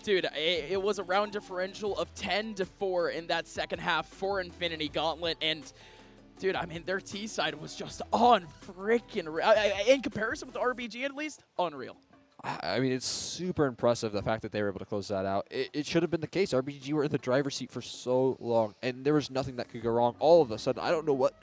Dude, it was a round differential of 10-4 in that second half for Infinity Gauntlet, and dude, I mean, their T side was just on freaking, in comparison with RBG at least, unreal. I mean, it's super impressive, the fact that they were able to close that out. It should have been the case. RBG were in the driver's seat for so long, and there was nothing that could go wrong. All of a sudden, I don't know what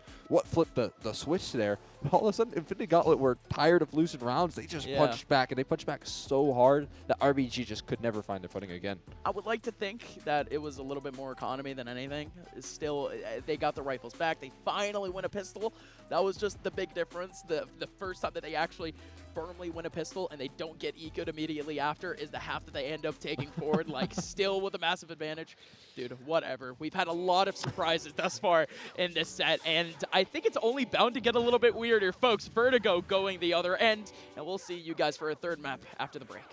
flipped the switch there, but all of a sudden, Infinity Gauntlet were tired of losing rounds. They just punched back, and they punched back so hard that RBG just could never find their footing again. I would like to think that it was a little bit more economy than anything. Still, they got the rifles back. They finally win a pistol. That was just the big difference. The first time that they actually firmly win a pistol and they don't get ecoed immediately after is the half that they end up taking forward, like still with a massive advantage. Dude, whatever. We've had a lot of surprises thus far in this set, and I think it's only bound to get a little bit weirder. Folks, Vertigo going the other end, and we'll see you guys for a third map after the break.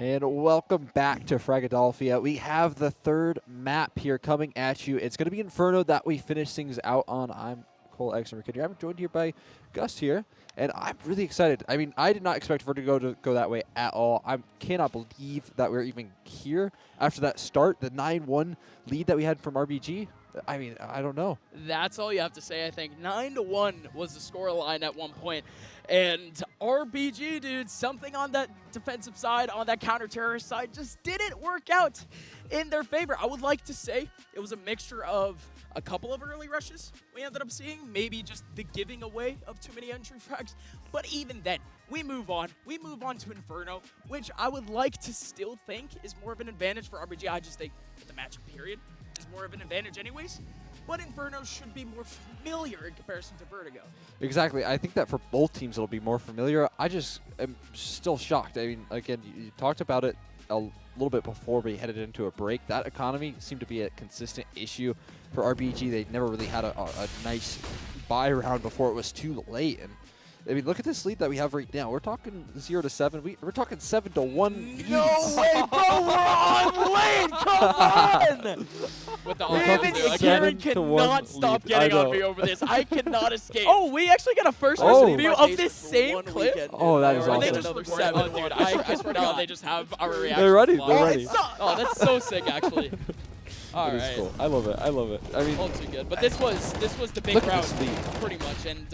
And welcome back to Fragadelphia. We have the third map here coming at you. It's going to be Inferno that we finish things out on. I'm Cole X and I'm joined here by Gus here, and I'm really excited. I mean, I did not expect Vertigo to go that way at all. I cannot believe that we're even here after that start, the 9-1 lead that we had from RBG. I mean, I don't know. That's all you have to say, I think. 9-1 was the score line at one point. And RBG, dude, something on that defensive side, on that counter-terrorist side, just didn't work out in their favor. I would like to say it was a mixture of a couple of early rushes we ended up seeing, maybe just the giving away of too many entry frags. But even then, we move on. We move on to Inferno, which I would like to still think is more of an advantage for RBG. I just think the matchup period is more of an advantage anyways. But Inferno should be more familiar in comparison to Vertigo. Exactly. I think that for both teams it'll be more familiar. I just am still shocked. I mean, again, you talked about it a little bit before we headed into a break. That economy seemed to be a consistent issue for RBG. They never really had a nice buy round before it was too late. And I mean, look at this lead that we have right now. We're talking 0-7. We're talking 7-1. No way, bro! We're on lane! Come on! With the Even Kieran cannot stop getting on me over this. I cannot escape. Oh, we actually got a first-person view of this For same one clip. weekend, Oh, that is Or awesome. they just recorded seven, dude. I swear to God, they just have our reaction. They're ready. live. They're ready. Oh, that's so sick, actually. All It is right. cool. I love it. I love it. I mean, All too good. But this was the big look at round, this lead. pretty much. And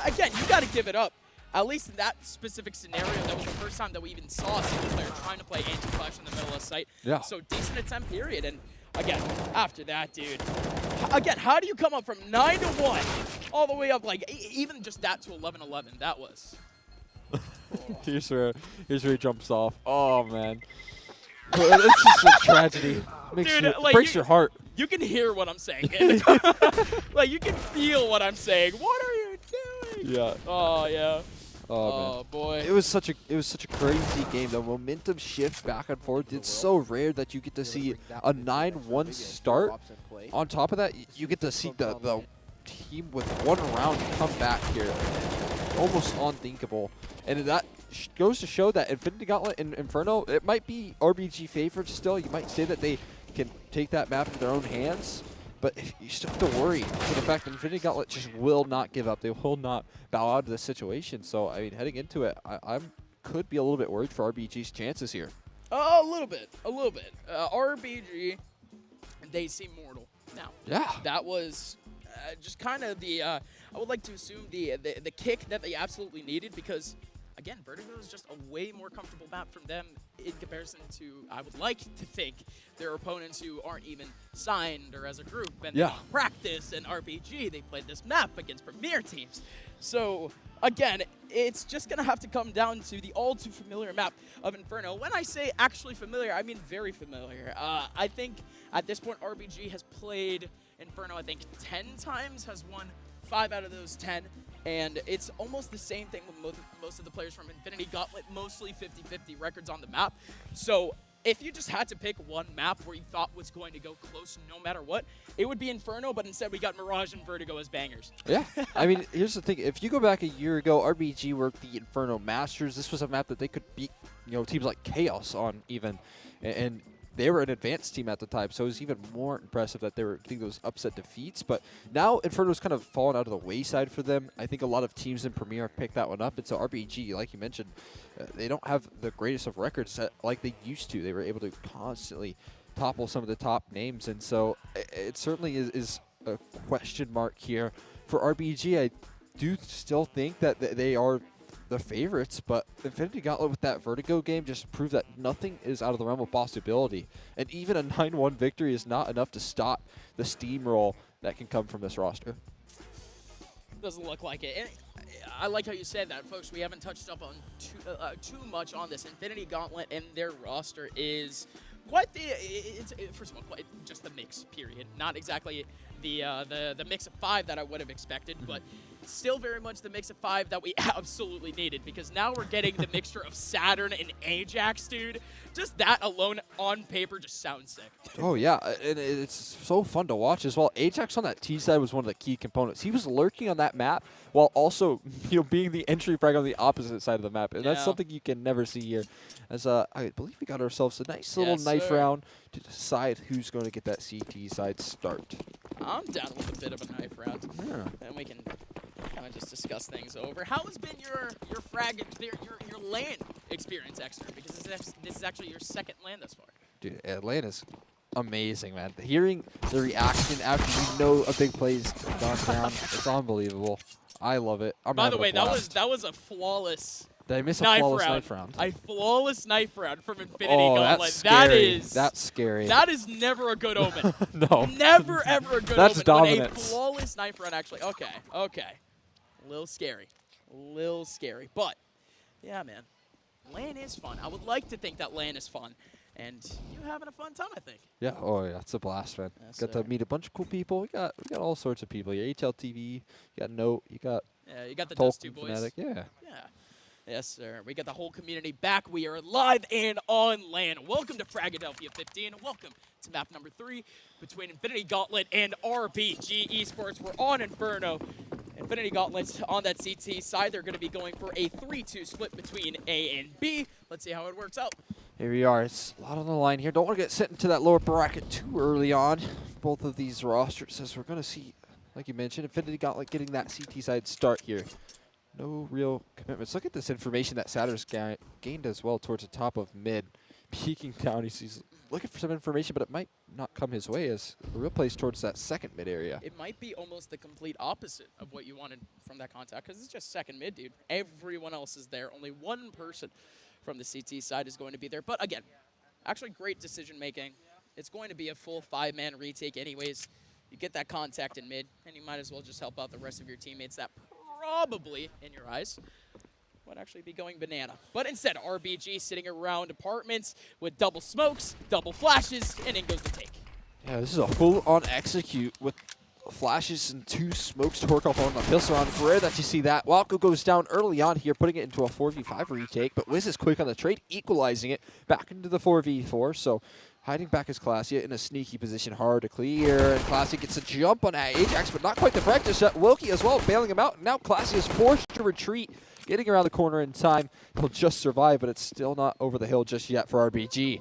again, you got to give it up. At least in that specific scenario, that was the first time that we even saw a single player trying to play anti-flash in the middle of site. Yeah. So decent attempt period. And again, after that, dude, again, how do you come up from 9-1 all the way up, like even just that to 11-11? That was. here's where he jumps off. Oh man, it's just a tragedy. Dude, like, breaks your heart. You can hear what I'm saying. Like, you can feel what I'm saying. What are you doing? Yeah. Oh, yeah. Oh man. Boy. It was such a crazy game. The momentum shift back and forth. It's so rare that you get to see a 9-1 start. On top of that, you get to see the team with one round come back here. Almost unthinkable. And that goes to show that Infinity Gauntlet and Inferno, it might be RBG favorites still. You might say that they can take that map into their own hands. But you still have to worry for the fact that Infinity Gauntlet just will not give up. They will not bow out of this situation. So, I mean, heading into it, I could be a little bit worried for RBG's chances here. A little bit. RBG, they seem mortal now. Yeah. That was just kind of the, I would like to assume the kick that they absolutely needed because, again, Vertigo is just a way more comfortable map from them in comparison to, I would like to think, their opponents who aren't even signed or as a group. And Yeah. practice and RPG, they played this map against premier teams. So, again, it's just going to have to come down to the all too familiar map of Inferno. When I say actually familiar, I mean very familiar. I think at this point, RBG has played Inferno, I think, 10 times, has won 5 out of those 10. And it's almost the same thing with most of the players from Infinity Gauntlet, mostly 50-50 records on the map. So if you just had to pick one map where you thought was going to go close no matter what, it would be Inferno, but instead we got Mirage and Vertigo as bangers. Yeah. I mean, here's the thing. If you go back a year ago, RBG were the Inferno Masters. This was a map that they could beat, teams like Chaos on even. And they were an advanced team at the time, so it was even more impressive that they were getting those upset defeats. But now Inferno's kind of fallen out of the wayside for them. I think a lot of teams in Premier have picked that one up. And so RBG, like you mentioned, they don't have the greatest of records like they used to. They were able to constantly topple some of the top names. And so it certainly is a question mark here. For RBG, I do still think that they are the favorites, but Infinity Gauntlet with that Vertigo game just proved that nothing is out of the realm of possibility. And even a 9-1 victory is not enough to stop the steamroll that can come from this roster. Doesn't look like it. And I like how you said that, folks. We haven't touched up on too much on this. Infinity Gauntlet and their roster is quite first of all, quite just the mix, period. Not exactly the mix of 5 that I would have expected, but still very much the mix of 5 that we absolutely needed, because now we're getting the mixture of Saturn and Ajax, dude. Just that alone on paper just sounds sick. Oh, yeah, and it's so fun to watch as well. Ajax on that T side was one of the key components. He was lurking on that map while also being the entry frag on the opposite side of the map, and that's something you can never see here. As I believe we got ourselves a nice little knife round to decide who's going to get that CT side start. I'm down with a bit of a knife round, and we can kind of just discuss things over. How has been your frag, your LAN experience, Exeter? Because this is actually your second LAN thus far. Dude, Atlanta's amazing, man. Hearing the reaction after you know a big play's gone down, it's unbelievable. I love it. By the way, that was a flawless. Did I miss a flawless knife round? A flawless knife round from Infinity Gauntlet. That's scary. That's scary. That is never a good omen. No. Never, ever a good omen. That's dominance. When a flawless knife round actually. Okay. A little scary. But, yeah, man. LAN is fun. I would like to think that LAN is fun. And you're having a fun time, I think. Yeah. Oh, yeah. It's a blast, man. Yes, got to meet a bunch of cool people. We got all sorts of people. Your HLTV. You got Note. You got the Dust 2 boys. Fnatic. Yeah. Yes, sir. We got the whole community back. We are live and on LAN. Welcome to Fragadelphia 15. Welcome to map number 3 between Infinity Gauntlet and RBG Esports. We're on Inferno. Infinity Gauntlet's on that CT side. They're going to be going for a 3-2 split between A and B. Let's see how it works out. Here we are. It's a lot on the line here. Don't want to get sent into that lower bracket too early on. Both of these rosters, as we're going to see, like you mentioned, Infinity Gauntlet getting that CT side start here. No real commitments. Look at this information that Saturn's gained as well towards the top of mid. Peeking down, he's looking for some information, but it might not come his way as the real plays towards that second mid area. It might be almost the complete opposite of what you wanted from that contact, because it's just second mid, dude. Everyone else is there. Only one person from the CT side is going to be there. But again, actually great decision making. It's going to be a full 5-man retake anyways. You get that contact in mid, and you might as well just help out the rest of your teammates that probably, in your eyes, would actually be going banana. But instead, RBG sitting around apartments with double smokes, double flashes, and in goes the take. Yeah, this is a full-on execute with flashes and 2 smokes to work off on the pistol round. Rare that you see that. Walco goes down early on here, putting it into a 4v5 retake, but Wiz is quick on the trade, equalizing it back into the 4v4. So hiding back is Classia in a sneaky position, hard to clear, and Classia gets a jump on Ajax, but not quite the frag to set. Wilkie as well, bailing him out, and now Classia is forced to retreat, getting around the corner in time. He'll just survive, but it's still not over the hill just yet for RBG.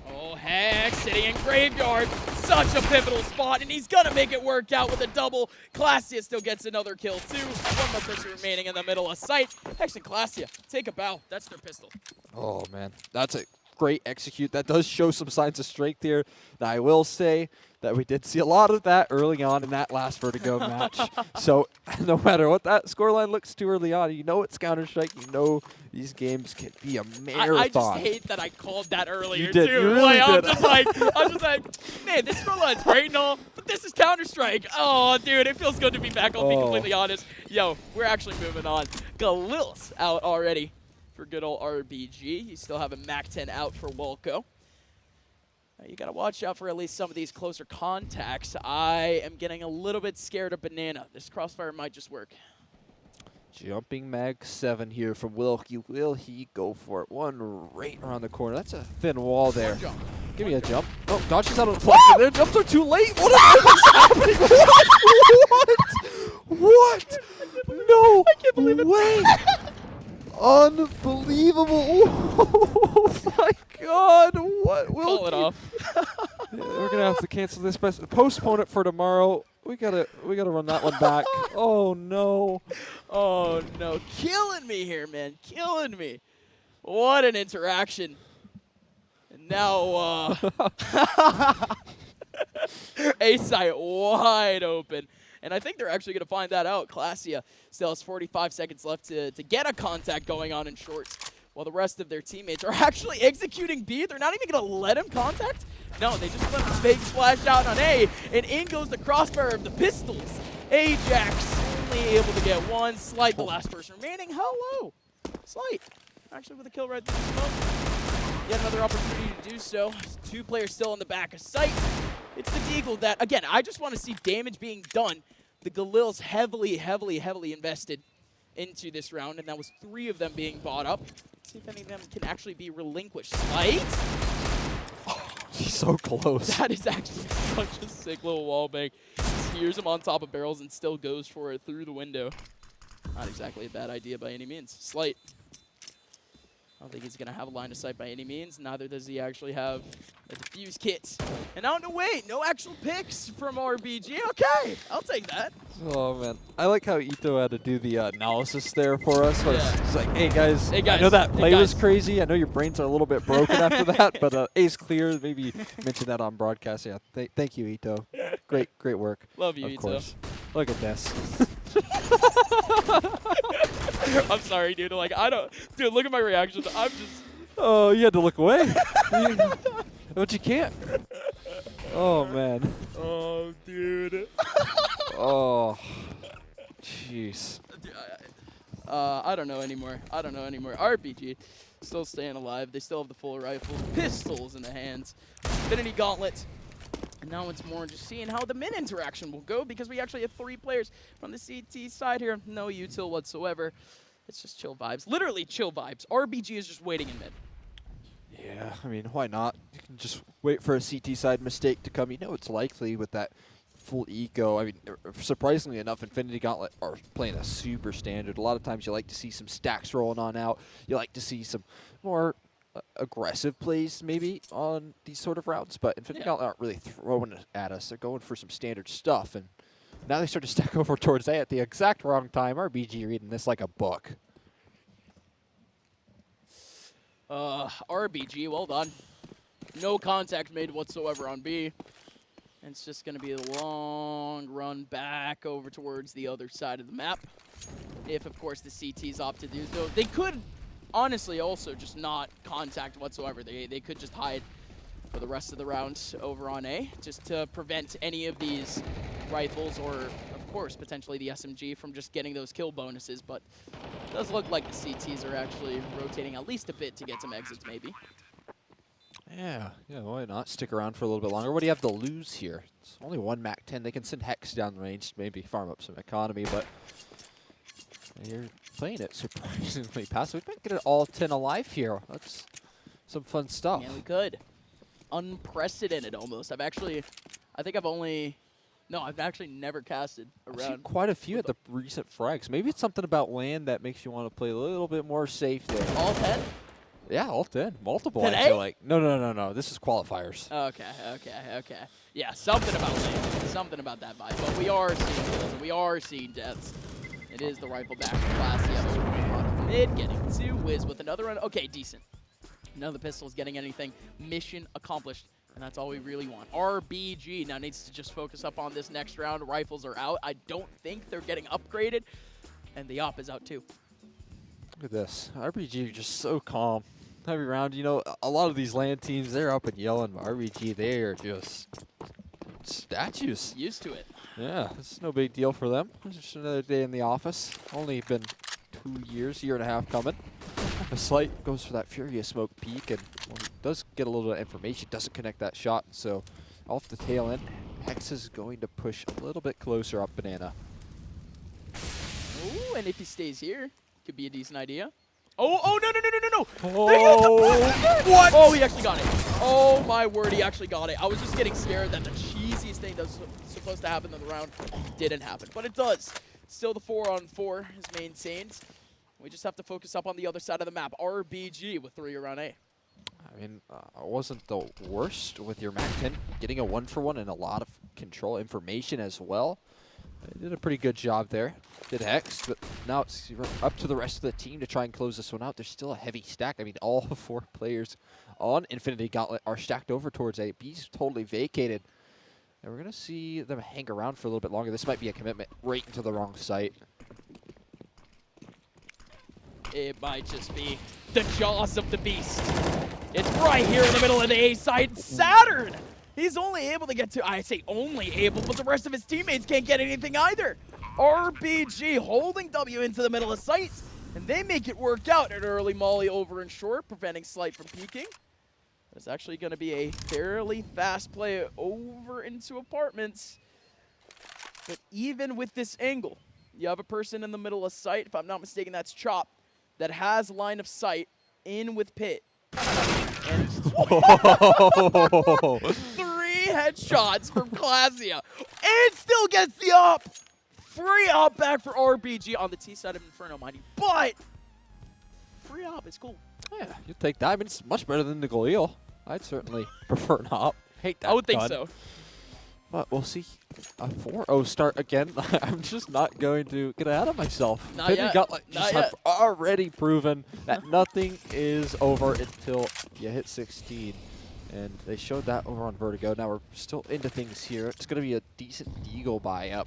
Oh, Hex sitting in Graveyard, such a pivotal spot, and he's gonna make it work out with a double. Classia still gets another kill too. One more person remaining in the middle of sight. Hex and Classia take a bow. That's their pistol. Oh, man, that's a great execute. That does show some signs of strength here. Now, I will say that we did see a lot of that early on in that last Vertigo match. So no matter what that scoreline looks too early on, you know it's Counter-Strike. You know these games can be a marathon. I just hate that I called that earlier, you did. too. You really did. I'm just like, man, this scoreline's great and all, but this is Counter-Strike. Oh, dude, it feels good to be back. I'll be completely honest. Yo, we're actually moving on. Galil's out already for good old RBG. You still have a MAC-10 out for Wolco. You got to watch out for at least some of these closer contacts. I am getting a little bit scared of Banana. This crossfire might just work. Jumping mag 7 here from Wilkie. Will he go for it? One right around the corner. That's a thin wall there. Give me a jump. Oh, dodges out on the flash. Their jumps are too late. What is happening? What? No I can't believe it. way. Unbelievable. Oh my God, what will Call it off. Yeah, we're gonna have to cancel this, postpone it for tomorrow. We gotta run that one back. Oh no. Oh no, killing me here, man, killing me. What an interaction. And now, A site wide open. And I think they're actually going to find that out. Classia still has 45 seconds left to get a contact going on in shorts, while the rest of their teammates are actually executing B. They're not even going to let him contact. No, they just let him fake splash out on A, and in goes the crossfire of the pistols. Ajax only able to get one. Slight, the last person remaining. Hello. Slight, actually with a kill right through the smoke. Yet another opportunity to do so. 2 players still in the back of sight. It's the Deagle that, again, I just want to see damage being done. The Galil's heavily invested into this round, and that was 3 of them being bought up. Let's see if any of them can actually be relinquished. Slight? Oh, he's so close. That is actually such a sick little wall bang. Hears him on top of barrels and still goes for it through the window. Not exactly a bad idea by any means. Slight. I don't think he's going to have a line of sight by any means. Neither does he actually have a defuse kit. And now, no, wait, no actual picks from RBG. Okay, I'll take that. Oh, man. I like how Ito had to do the analysis there for us. Yeah. It's like, hey, guys, Hey, guys. I know that play was guys. crazy. I know your brains are a little bit broken after that, but A's clear. Maybe mention that on broadcast. Yeah, thank you, Ito. Great work. Love you, of Ito. course. Look at this. I'm sorry, dude. Like, I don't... Dude, look at my reaction. I'm just... Oh, you had to look away. But you can't. Oh, man. Oh, dude. Oh, jeez. I don't know anymore. RBG still staying alive. They still have the full rifle. Pistols in the hands. Infinity Gauntlet. And now it's more just seeing how the mid interaction will go, because we actually have 3 players from the CT side here. No util whatsoever. It's just chill vibes. Literally chill vibes. RBG is just waiting in mid. Yeah, I mean, why not? You can just wait for a CT side mistake to come. You know it's likely with that full eco. I mean, surprisingly enough, Infinity Gauntlet are playing a super standard. A lot of times you like to see some stacks rolling on out. You like to see some more aggressive plays maybe on these sort of routes, but Infinity Gauntlet aren't really throwing it at us. They're going for some standard stuff, and now they start to stack over towards A at the exact wrong time. RBG reading this like a book. RBG, well done. No contact made whatsoever on B. And it's just going to be a long run back over towards the other side of the map. If, of course, the CTs opt to do so. They could, honestly, also just not contact whatsoever. They could just hide for the rest of the round over on A, just to prevent any of these rifles or, of course, potentially the SMG from just getting those kill bonuses. But it does look like the CTs are actually rotating at least a bit to get some exits, maybe. Yeah, why not? Stick around for a little bit longer. What do you have to lose here? It's only 1 MAC-10. They can send Hex down the range, maybe farm up some economy, but you're playing it surprisingly passive. We might get it all 10 alive here. That's some fun stuff. Yeah, we could. Unprecedented almost. I've actually never casted I've seen around. quite a few at the recent frags. Maybe it's something about land that makes you want to play a little bit more safe there. All 10? Yeah, all 10. Multiple, Today? I feel like. No. This is qualifiers. Okay. Yeah, something about land. Something about that vibe. But we are seeing kills and we are seeing deaths. It is the rifle back from Classia over on mid, getting 2. Wiz with another run. Okay, decent. None of the pistols getting anything. Mission accomplished. And that's all we really want. RBG now needs to just focus up on this next round. Rifles are out. I don't think they're getting upgraded. And the op is out too. Look at this. RBG just so calm. Every round, you know, a lot of these land teams, they're up and yelling. But RBG, they're just statues. Used to it. Yeah, it's no big deal for them. It's just another day in the office. Only been 2 years, year and a half coming. A Slight goes for that Furious Smoke peek and does get a little bit of information. Doesn't connect that shot, so off the tail end, Hex is going to push a little bit closer up Banana. Ooh, and if he stays here, could be a decent idea. Oh, no. Oh, What? Oh, he actually got it. Oh, my word, he actually got it. I was just getting scared that the cheesiest thing that was supposed to happen in the round didn't happen. But it does. Still the 4-on-4 is maintained. We just have to focus up on the other side of the map. RBG with 3 around A. I mean, it wasn't the worst with your MAC-10, getting a 1-for-1 and a lot of control information as well. They did a pretty good job there. Did Hex, but now it's up to the rest of the team to try and close this one out. There's still a heavy stack. I mean, all 4 players on Infinity Gauntlet are stacked over towards A. B's totally vacated. And we're going to see them hang around for a little bit longer. This might be a commitment right into the wrong site. It might just be the jaws of the beast. It's right here in the middle of the A side. Saturn! He's only able to get to, I say only able, but the rest of his teammates can't get anything either. RBG holding W into the middle of sights, and they make it work out. An early molly over and short, preventing Slight from peeking. It's actually going to be a fairly fast play over into apartments. But even with this angle, you have a person in the middle of sight, if I'm not mistaken, that's Chop, that has line of sight in with Pit. And 3 headshots from Clasia. And still gets the up. Free up back for RBG on the T side of Inferno, mind you. But free up is cool. Yeah, you take that. I mean, it's much better than the Galil. I'd certainly prefer an op. Hate that I would think gun. so. But we'll see. A 4-0 start again. I'm just not going to get ahead of myself. Not yet. Just have already proven that nothing is over until you hit 16. And they showed that over on Vertigo. Now we're still into things here. It's going to be a decent Deagle buy-up.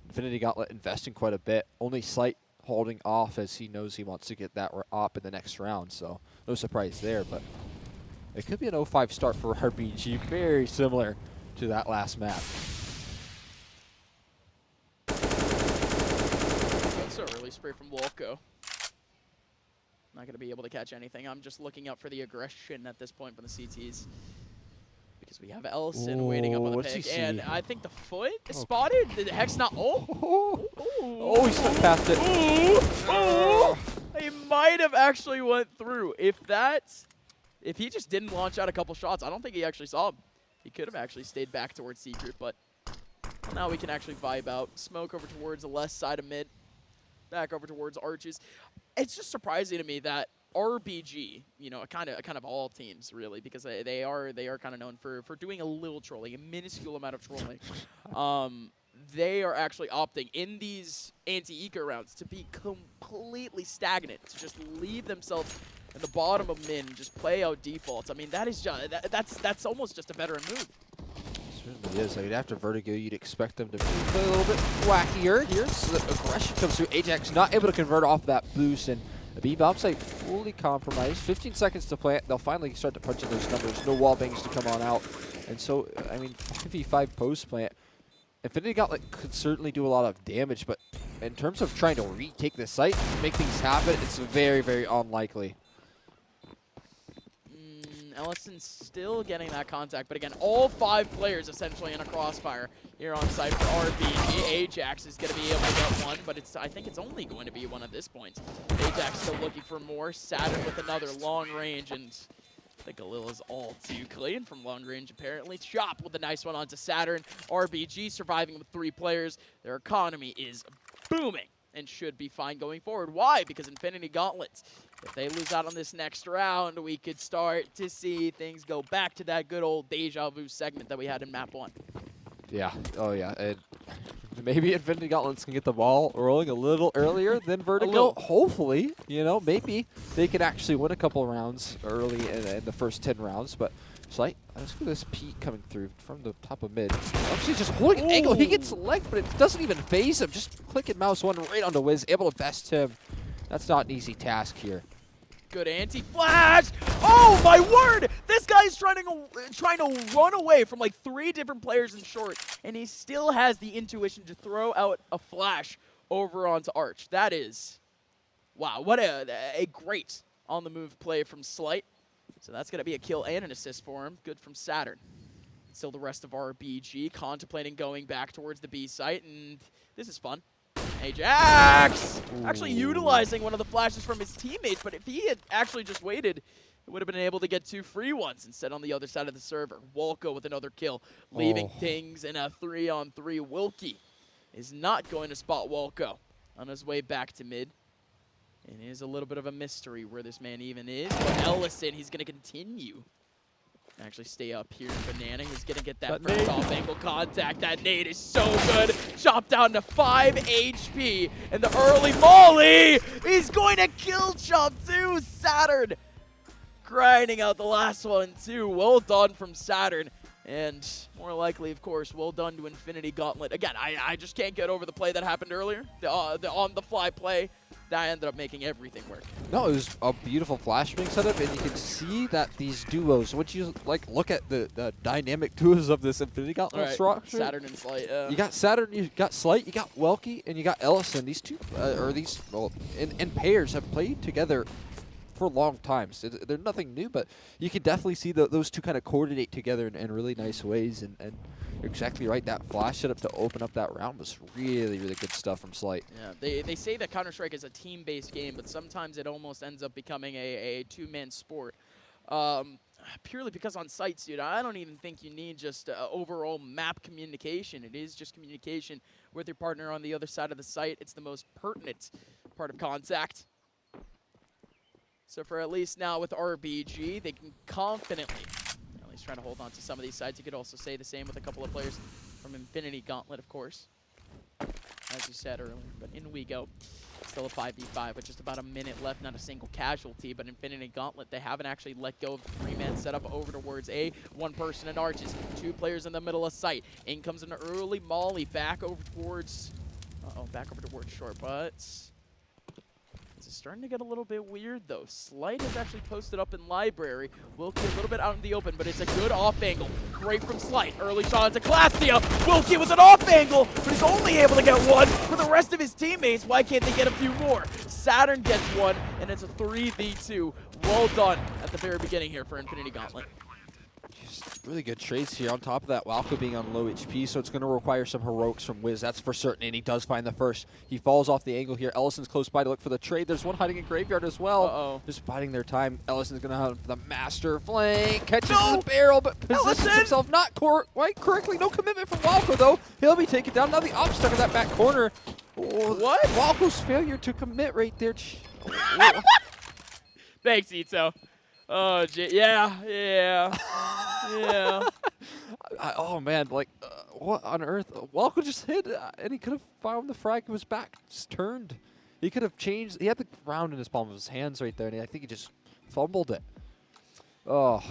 Infinity Gauntlet investing quite a bit. Only Slight holding off as he knows he wants to get that op in the next round. So no surprise there. But it could be an 0-5 start for RBG. Very similar to that last map. That's an early spray from Wolko. Not going to be able to catch anything. I'm just looking out for the aggression at this point from the CTs. Because we have Ellison waiting up on the pick. And I think the foot is spotted. The Hex not. Oh, he slipped past it. He might have actually went through. If he just didn't launch out a couple shots, I don't think he actually saw him. He could have actually stayed back towards Secret, but now we can actually vibe out. Smoke over towards the left side of mid. Back over towards Arches. It's just surprising to me that RBG, you know, kind of all teams really, because they are kind of known for doing a little trolling, a minuscule amount of trolling. They are actually opting in these anti-eco rounds to be completely stagnant, to just leave themselves in the bottom of mid and just play out defaults. I mean, that is just that's almost just a veteran move. Certainly is. I mean, after Vertigo, you'd expect them to be a little bit wackier here. So the aggression comes through. Ajax not able to convert off that boost, and the B bomb site fully compromised. 15 seconds to plant. They'll finally start to punch in those numbers. No wall bangs to come on out. And so, I mean, 5v5 post plant. Infinity Gauntlet could certainly do a lot of damage, but in terms of trying to retake the site, make things happen, it's very, very unlikely. Ellison's still getting that contact, but again, all 5 players essentially in a crossfire here on site for RBG. Ajax is going to be able to get one, but I think it's only going to be one at this point. Ajax still looking for more. Saturn with another long range, and the Galil is all too clean from long range apparently. Chop with a nice one onto Saturn. RBG surviving with 3 players. Their economy is booming and should be fine going forward. Why? Because Infinity Gauntlets, if they lose out on this next round, we could start to see things go back to that good old deja vu segment that we had in map 1. Yeah. Oh, yeah. And maybe Infinity Gauntlets can get the ball rolling a little earlier than Vertigo. Hopefully, you know, maybe they can actually win a couple rounds early in the first 10 rounds. But Slight, let's look at this peek coming through from the top of mid. Actually, just holding an angle. He gets select, but it doesn't even phase him. Just click and mouse one right onto Wiz, able to best him. That's not an easy task here. Good anti-flash. Oh my word! This guy's trying to run away from like 3 different players in short, and he still has the intuition to throw out a flash over onto Arch. That is, wow, what a great on-the-move play from Slight. So that's going to be a kill and an assist for him. Good from Saturn. Still the rest of RBG contemplating going back towards the B site, and this is fun. Ajax! Actually utilizing one of the flashes from his teammates, but if he had actually just waited, he would have been able to get 2 free ones instead on the other side of the server. Wolko with another kill, leaving things in a 3-on-3. Wilkie is not going to spot Wolko on his way back to mid. It is a little bit of a mystery where this man even is. But Ellison, he's going to continue. Actually stay up here in Banana. He's going to get that first off-angle contact. That nade is so good. Chopped down to 5 HP. And the early Molly, he's going to kill Chop too. Saturn grinding out the last one too. Well done from Saturn. And more likely, of course, well done to Infinity Gauntlet. Again, I just can't get over the play that happened earlier. The on-the-fly play. That ended up making everything work. No, it was a beautiful flashbang setup, and you can see that these duos, once you look at the dynamic duos of this Infinity Gauntlet structure. Saturn and Slight. You got Saturn, you got Slight, you got Welky, and you got Ellison. These two, in pairs have played together for long times. They're nothing new, but you can definitely see those two kind of coordinate together in really nice ways. And you're exactly right. That flash setup to open up that round was really, really good stuff from Slight. Yeah, they say that Counter-Strike is a team-based game, but sometimes it almost ends up becoming a two-man sport. Purely because on sites, dude, I don't even think you need just overall map communication. It is just communication with your partner on the other side of the site. It's the most pertinent part of contact. So for at least now with RBG, they can confidently at least try to hold on to some of these sides. You could also say the same with a couple of players from Infinity Gauntlet, of course, as you said earlier. But in we go. Still a 5v5 with just about a minute left, not a single casualty. But Infinity Gauntlet, they haven't actually let go of the three-man setup over towards A. One person in arches, two players in the middle of sight. In comes an early Molly back over towards, back over towards short, but it's starting to get a little bit weird, though. Slight is actually posted up in Library. Wilkie a little bit out in the open, but it's a good off angle. Great from Slight. Early shot into Clasia. Wilkie with an off angle, but he's only able to get one. For the rest of his teammates, why can't they get a few more? Saturn gets one, and it's a 3v2. Well done at the very beginning here for Infinity Gauntlet. Just really good trades here. On top of that, Walco being on low HP, so it's going to require some heroics from Wiz. That's for certain, and he does find the first. He falls off the angle here. Ellison's close by to look for the trade. There's one hiding in Graveyard as well. Just biding their time. Ellison's going to have the master flank. Catches the barrel, but positions himself not quite correctly. No commitment from Walco, though. He'll be taken down. Now the op stuck in that back corner. What? Walco's failure to commit right there. Thanks, Ito. Oh, yeah. Yeah. Oh, man, like, what on earth? Walco just hit, and he could have found the frag. It was back, just turned. He could have changed. He had the ground in his palm of his hands right there, and I think he just fumbled it. Oh.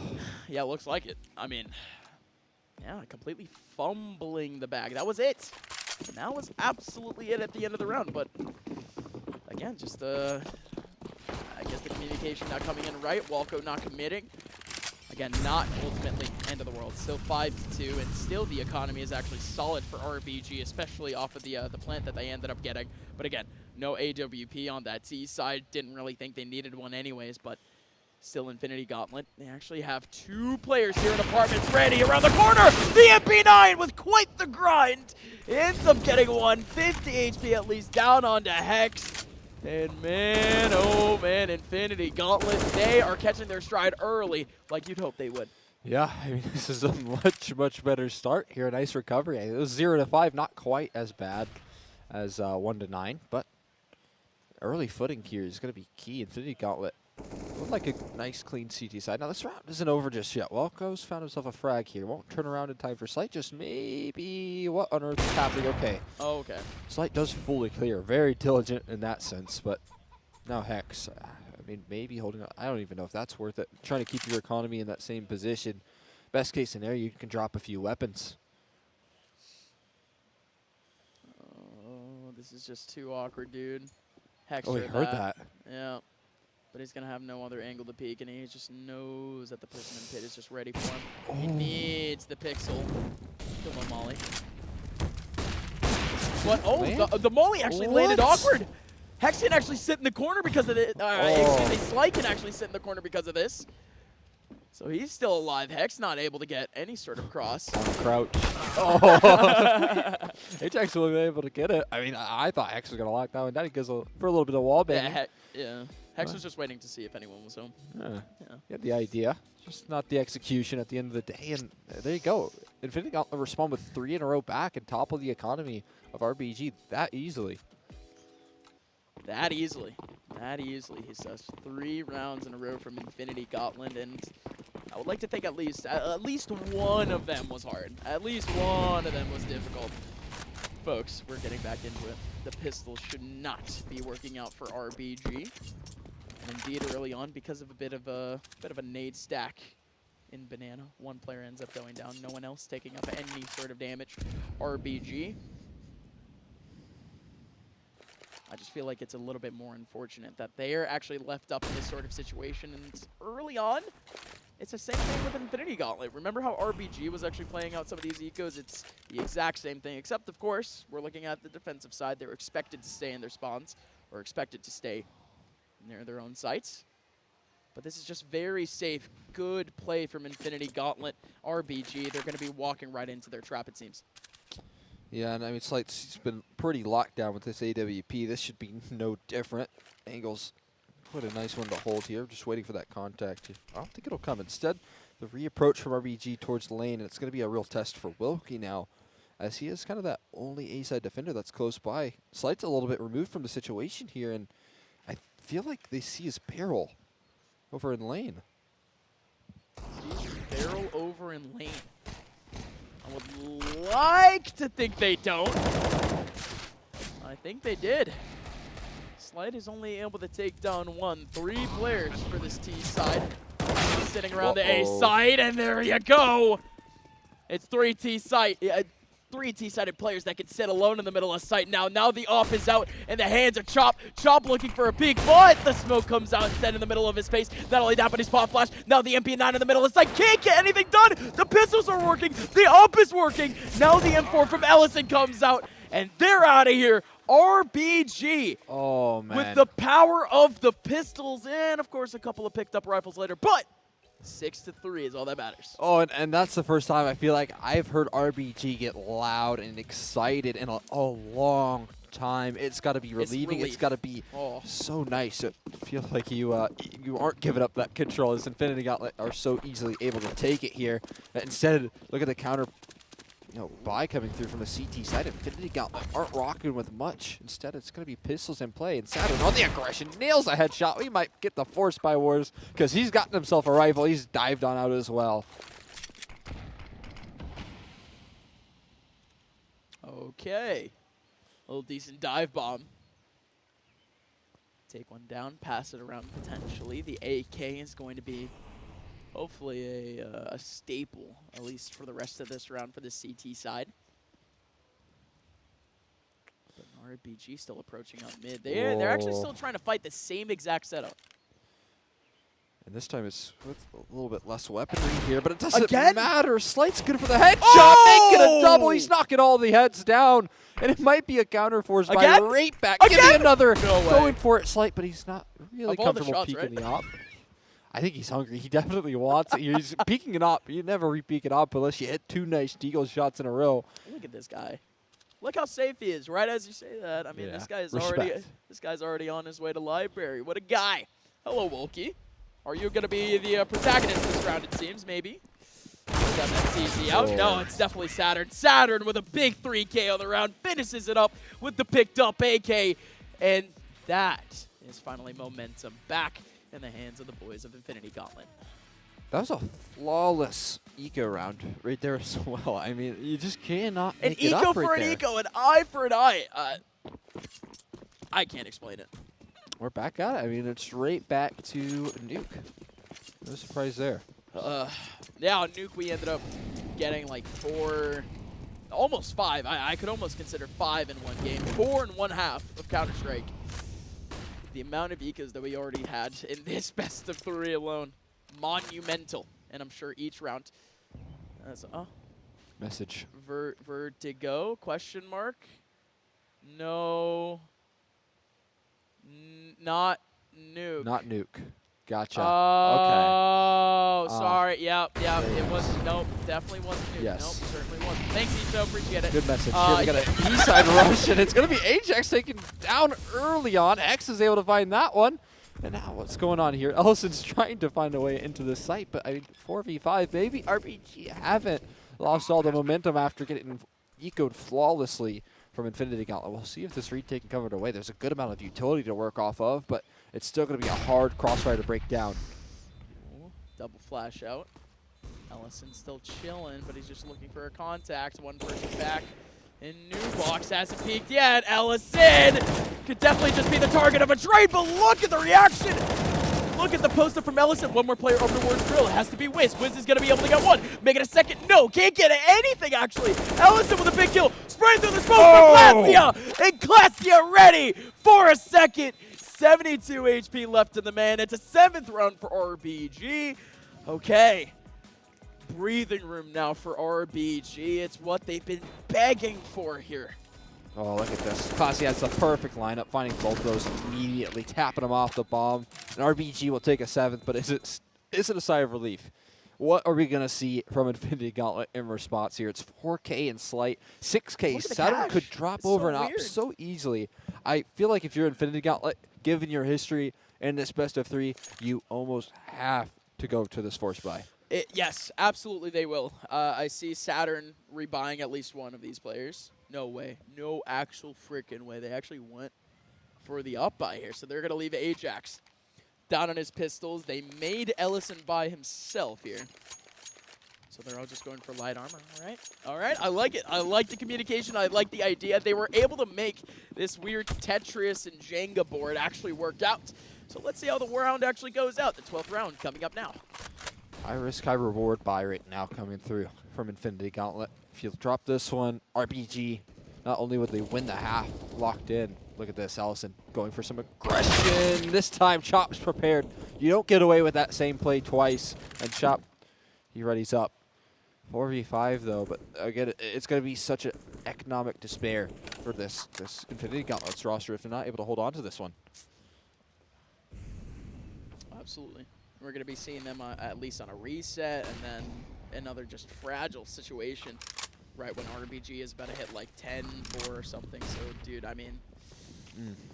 Yeah, looks like it. I mean, yeah, completely fumbling the bag. That was it. And that was absolutely it at the end of the round. But, again, just, I guess the communication not coming in right. Walco not committing. Again, not ultimately end of the world. Still 5-2, and still the economy is actually solid for RBG, especially off of the plant that they ended up getting. But again, no AWP on that T side. Didn't really think they needed one anyways, but still Infinity Gauntlet. They actually have two players here in apartments ready around the corner. The MP9 with quite the grind. Ends up getting one. 50 HP at least down onto Hex. And man, oh man, Infinity Gauntlet, they are catching their stride early like you'd hope they would. Yeah, I mean, this is a much better start here. A nice recovery. It was 0-5, not quite as bad as 1-9, but early footing here is going to be key. Infinity Gauntlet looked like a nice, clean CT side. Now, this round isn't over just yet. Welco's found himself a frag here. Won't turn around in time for Slight. Just maybe what on earth is happening? Okay. Oh, okay. Slight does fully clear. Very diligent in that sense, but now Hex. I mean, maybe holding on. I don't even know if that's worth it. Trying to keep your economy in that same position. Best case scenario, you can drop a few weapons. Oh, this is just too awkward, dude. Hex he heard that. Yeah. But he's going to have no other angle to peek, and he just knows that the person in pit is just ready for him. Oh. He needs the pixel. Kill him, Molly. What? Oh, the Molly actually landed awkward. Hex can actually sit in the corner because of it. Excuse me, Slight can actually sit in the corner because of this. So he's still alive. Hex not able to get any sort of cross. Crouch. Oh. Ajax will be able to get it. I mean, I thought Hex was going to lock that one down because for a little bit of wall banging. Yeah. Hex was just waiting to see if anyone was home. Yeah. Get the idea. Just not the execution at the end of the day. And there you go. Infinity Gauntlet respond with 3 in a row back and topple the economy of RBG that easily. That easily. that easily. He says 3 rounds in a row from Infinity Gauntlet, and I would like to think at least one of them was hard. At least one of them was difficult. Folks, we're getting back into it. The pistol should not be working out for RBG. And indeed, early on, because of a bit of a nade stack in Banana, one player ends up going down. No one else taking up any sort of damage. RBG. I just feel like it's a little bit more unfortunate that they are actually left up in this sort of situation. And early on, it's the same thing with Infinity Gauntlet. Remember how RBG was actually playing out some of these ecos? It's the exact same thing, except, of course, we're looking at the defensive side. They were expected to stay in their spawns, or expected to stay near their own sites. But this is just very safe, good play from Infinity Gauntlet. RBG, they're going to be walking right into their trap, it seems. Yeah, and I mean, Slight's been pretty locked down with this AWP. This should be no different. Angle's quite a nice one to hold here. Just waiting for that contact. I don't think it'll come. Instead, the reapproach from RBG towards the lane, and it's going to be a real test for Wilkie now, as he is kind of that only A-side defender that's close by. Slight's a little bit removed from the situation here, and I feel like they see his barrel over in lane. Sees his barrel over in lane. I would like to think they don't. I think they did. Slight is only able to take down 3 players for this T side. Sitting around the A side, and there you go. It's 3 T-sided players that can sit alone in the middle of sight now. Now the off is out, and the hands are Chop. Chop looking for a peek, but the smoke comes out instead in the middle of his face. Not only that, but his pop flash. Now the MP9 in the middle of sight. Can't get anything done. The pistols are working. The op is working. Now the M4 from Ellison comes out, and they're out of here. RBG. Oh, man. With the power of the pistols, and of course a couple of picked up rifles later, but 6-3 is all that matters. Oh, and that's the first time I feel like I've heard RBG get loud and excited in a long time. It's got to be relieving. It's got to be so nice to feel like you aren't giving up that control, as Infinity Gauntlet are so easily able to take it here. Instead, look at the counter buy coming through from the CT side. Infinity Gauntlet aren't rocking with much. Instead, it's going to be pistols in play. And Saturn on the aggression nails a headshot. We might get the force by Wars because he's gotten himself a rifle. He's dived on out as well. Okay. A little decent dive bomb. Take one down, pass it around potentially. The AK is going to be hopefully a staple, at least for the rest of this round for the CT side. But RBG still approaching up mid. They're actually still trying to fight the same exact setup. And this time it's with a little bit less weaponry here, but it doesn't matter. Slight's good for the headshot, making a double. He's knocking all the heads down, and it might be a counter force by right back. Give me another. Going for it, Slight, but he's not really comfortable peeking the op. I think he's hungry. He definitely wants it. He's peeking an op. You never re-peek an op unless you hit 2 nice deagle shots in a row. Look at this guy. Look how safe he is. Right as you say that, I mean, this guy's already on his way to library. What a guy. Hello, Wilkie. Are you going to be the protagonist this round, it seems, maybe? That's easy out. No, it's definitely Saturn. Saturn with a big 3K on the round. Finishes it up with the picked up AK. And that is finally momentum back in the hands of the boys of Infinity Gauntlet. That was a flawless eco round right there as well. I mean, you just cannot make it up right there. An eco for an eco, an eye for an eye. I can't explain it. We're back at it. I mean, it's right back to Nuke. No surprise there. Yeah, Nuke, we ended up getting like 4, almost 5. I could almost consider 5 in one game. 4 1/2 of Counter-Strike. The amount of ecos that we already had in this best of 3 alone. Monumental. And I'm sure each round. Message. Vertigo? Question mark? No. Not Nuke. Not Nuke. Gotcha. Oh, okay. Sorry. Yep. It wasn't. Nope. Definitely wasn't Nuke. Yes. Nope. Certainly wasn't. Thanks, Ito. Appreciate it. Good message. Here we got an E-side rush, and it's going to be Ajax taken down early on. X is able to find that one. And now what's going on here? Ellison's trying to find a way into the site, but I mean, 4v5, maybe RBG haven't lost all the momentum after getting ecoed flawlessly from Infinity Gauntlet. We'll see if this retake can cover it away. There's a good amount of utility to work off of, but it's still going to be a hard crossfire to break down. Ooh, double flash out. Ellison still chilling, but he's just looking for a contact. One person back in new box. Hasn't peeked yet. Ellison could definitely just be the target of a trade, but look at the reaction. Look at the poster from Ellison. One more player over towards Drill. It has to be Wiz. Wiz is going to be able to get one. Make it a second. No, can't get anything, actually. Ellison with a big kill. Spraying through the smoke for Glacia. And Glacia ready for a second. 72 HP left in the man. It's a 7th round for RBG. Okay. Breathing room now for RBG. It's what they've been begging for here. Oh, look at this. Glacia has the perfect lineup, finding both of those immediately, tapping them off the bomb. And RBG will take a 7th, but is it a sigh of relief? What are we going to see from Infinity Gauntlet in response here? It's 4K and Slight, 6K. Saturn could drop over and up so easily. I feel like if you're Infinity Gauntlet, given your history in this best of 3, you almost have to go to this force buy. Yes, absolutely they will. I see Saturn rebuying at least one of these players. No way. No actual freaking way. They actually went for the up buy here. So they're going to leave Ajax down on his pistols. They made Ellison by himself here. So they're all just going for light armor. All right. All right. I like it. I like the communication. I like the idea. They were able to make this weird Tetris and Jenga board actually work out. So let's see how the round actually goes out. The 12th round coming up now. High risk, high reward buy right now coming through from Infinity Gauntlet. If you drop this one, RBG, not only would they win the half locked in, look at this, Ellison going for some aggression. This time, Chop's prepared. You don't get away with that same play twice. And Chop, he readies up. 4v5 though, but again, it's going to be such an economic despair for this Infinity Gauntlet's roster if they're not able to hold on to this one. Absolutely. We're going to be seeing them at least on a reset and then another just fragile situation right when RBG is about to hit like 10-4 or something. So, dude, I mean,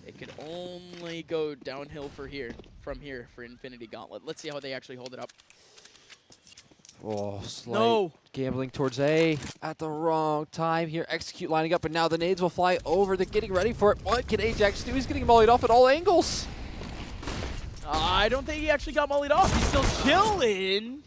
it could only go downhill from here for Infinity Gauntlet. Let's see how they actually hold it up. Oh, Slight gambling towards A at the wrong time here. Execute lining up, and now the nades will fly over. They're getting ready for it. What can Ajax do? He's getting mollied off at all angles. I don't think he actually got mollied off. He's still chilling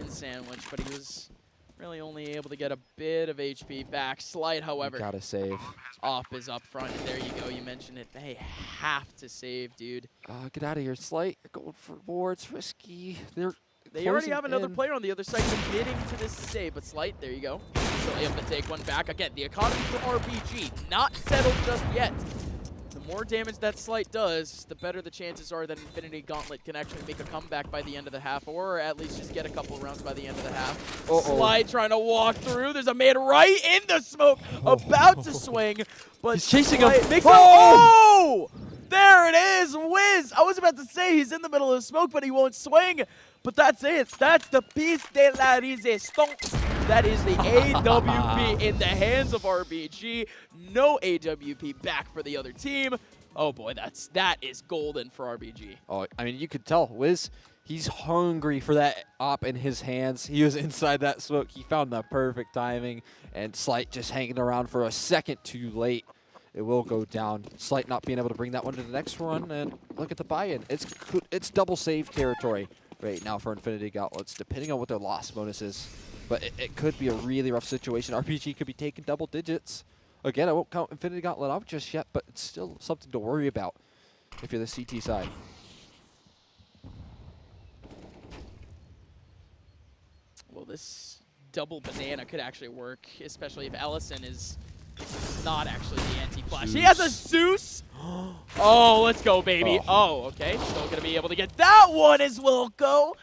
in Sandwich, but he was really only able to get a bit of HP back. Slight, however, gotta save. Op is up front. And there you go. You mentioned it. They have to save, dude. Get out of here, Slight. You're going for boards. Risky. They already have another player on the other side committing to this save, but Slight, there you go. Still able to take one back. Again, the economy for RBG not settled just yet. The more damage that Slight does, the better the chances are that Infinity Gauntlet can actually make a comeback by the end of the half, or at least just get a couple of rounds by the end of the half. Slight trying to walk through. There's a man right in the smoke, about to swing, but he's chasing him. Oh! There it is, Wiz! I was about to say he's in the middle of the smoke, but he won't swing. But that's it. That's the piece de la resistance. That is the AWP in the hands of RBG. No AWP back for the other team. Oh boy, that is golden for RBG. Oh, I mean, you could tell Wiz, he's hungry for that op in his hands. He was inside that smoke. He found the perfect timing, and Slight just hanging around for a second too late. It will go down. Slight not being able to bring that one to the next run, and look at the buy-in. It's double save territory right now for Infinity Gauntlets, depending on what their loss bonus is. But it could be a really rough situation. RPG could be taking double digits. Again, I won't count Infinity Gauntlet out just yet, but it's still something to worry about if you're the CT side. Well, this double banana could actually work, especially if Ellison is not actually the anti-flash. He has a Zeus! Oh, let's go, baby. Oh, okay. Still going to be able to get that one as well, go.